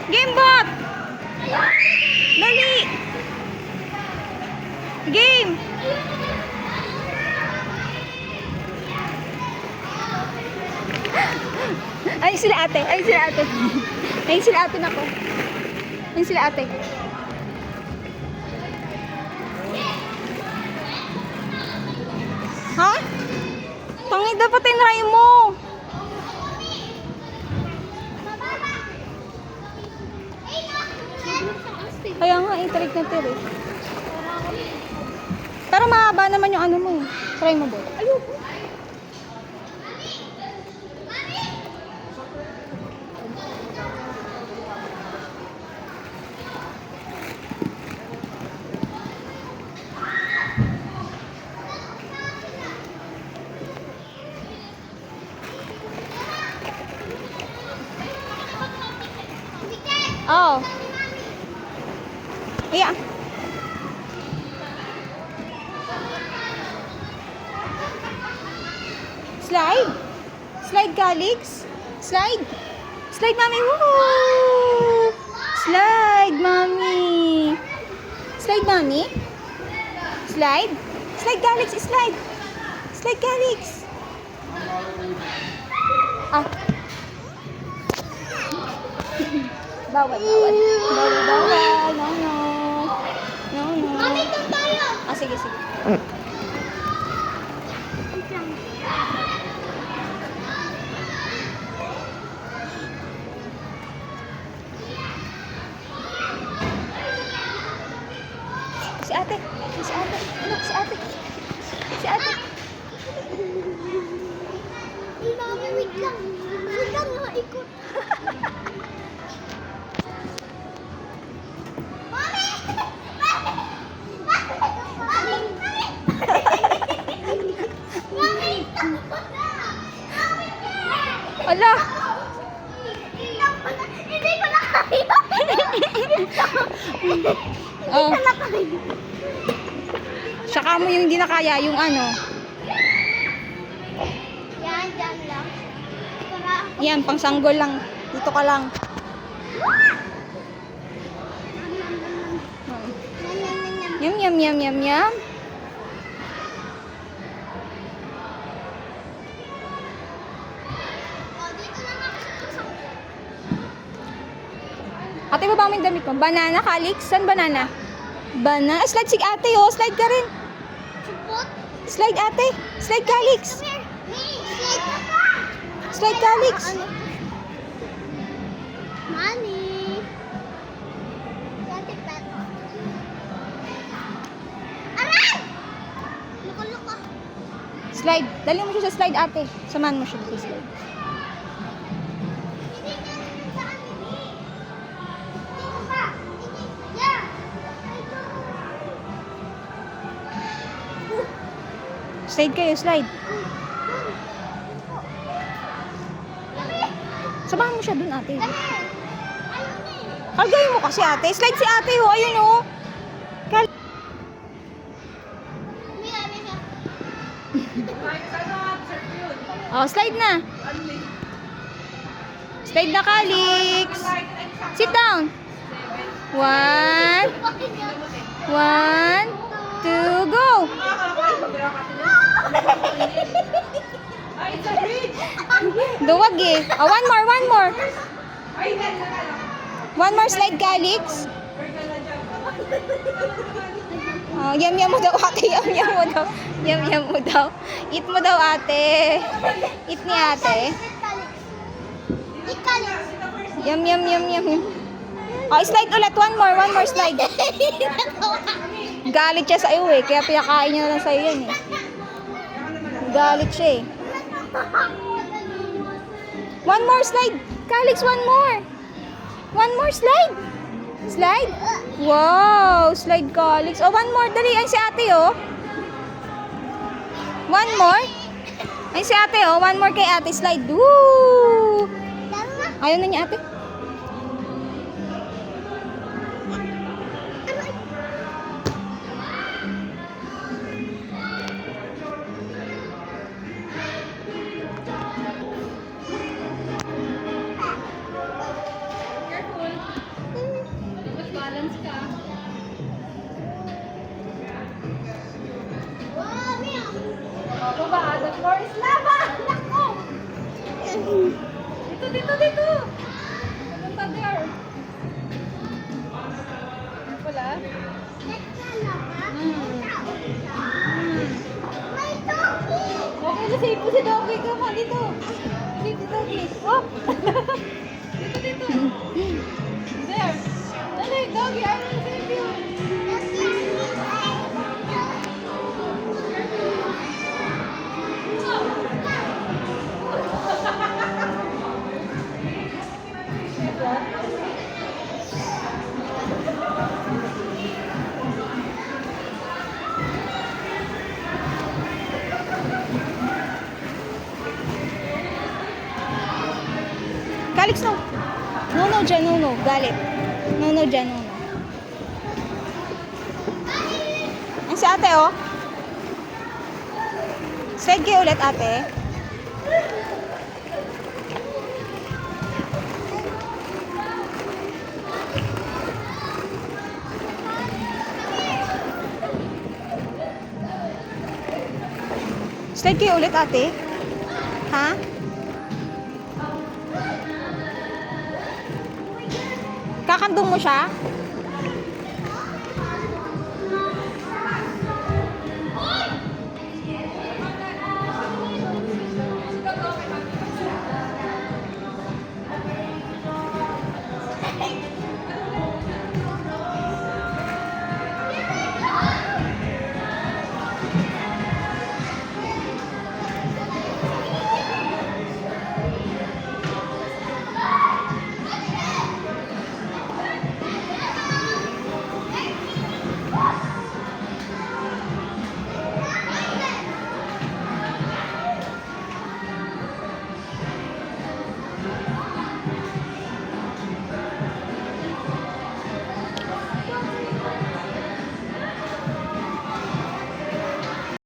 Game bot! Dali! Game! Ay sila ate! Ay sila ate! Ay sila ate na ko! Ay sila ate! Ha? Tangi dapat tinry mo! Kaya nga, i-trig na tiri. Pero mahaba naman yung ano mo. Try mo ba? Ayoko. Oh. Yeah. Slide. Slide, Calix. Slide. Slide, Mami. Woo! Slide, Mami. Slide, Mami. Slide. Slide, Calix. Slide. Slide, Calix. Ah. Bawal, bawal. Bawal, bawal. No, no. No, no. Mami, ito tayo. Ah, sige, sige. Si ate. Si ate. Anak, si ate. Si ate. Mami, wait lang. Wait lang, ikot. Ala! Hindi ko na kaya. Oh. Saka mo yung hindi na kaya, yung ano. Yan, dyan lang. Para Yan, pang sanggol lang. Dito ka lang. Yum, yum, yum, yum, yum. Ate, baba mo yung damit mo. Banana, Calix? Saan banana? Banana. Slide si ate, oh. Slide ka rin. support. Slide, ate. Slide, Calix. Come here. Hey, slide ka pa. Slide, Calix. Ano? Money. Dati pet. Aray! Luka-luka. Slide. Dali mo siya sa slide, ate. Samahan mo siya sa slide. Hindi ka rin sa amin, eh. Dito ka. Hindi. Yeah. Slide kayo, slide. Samahan mo siya dun, ate. Kalgawin mo kasi, ate. Slide si ate, oh. Ayun, oh. Oh, slide na. Slide na, Calix. Sit down. 1, 1, 2, go. Duwag eh. Oh, one more, one more. One more slide, Calix. Oh, yum-yum mo daw, ate. Yum-yum mo daw. Yum-yum mo daw. Eat mo daw, ate. Eat ni ate. Yum, yum, yum, yum. Oh, slide ulit. One more slide. Galit siya sa iyo eh. Kaya pinakain niya na lang sa'yo yan eh. Galit siya eh. One more slide. Calix, one more. One more slide. Slide. Wow, slide, Calix. Oh, one more. Dali. Ay, si ate oh. One more. Ay, si ate oh. One more kay ate. Slide. Woo! Ayaw na niya ate. Careful. Balance ka. Wow, Mia. O, baba. The floor is lava. Nako. Dito. Punta there. Careful, ah. May doggy. Okay, save ko si Doggy. Come on, dito. Save si Doggy. Oh! Dito. There. Dali, Doggy, I will save you. Calix, no. No, dyan, no. Galit. No, dyan, no. Ang si ate, oh. Slide kayo ulit, ate. Slide kayo ulit, ate. Ha? Kakandong mo siya?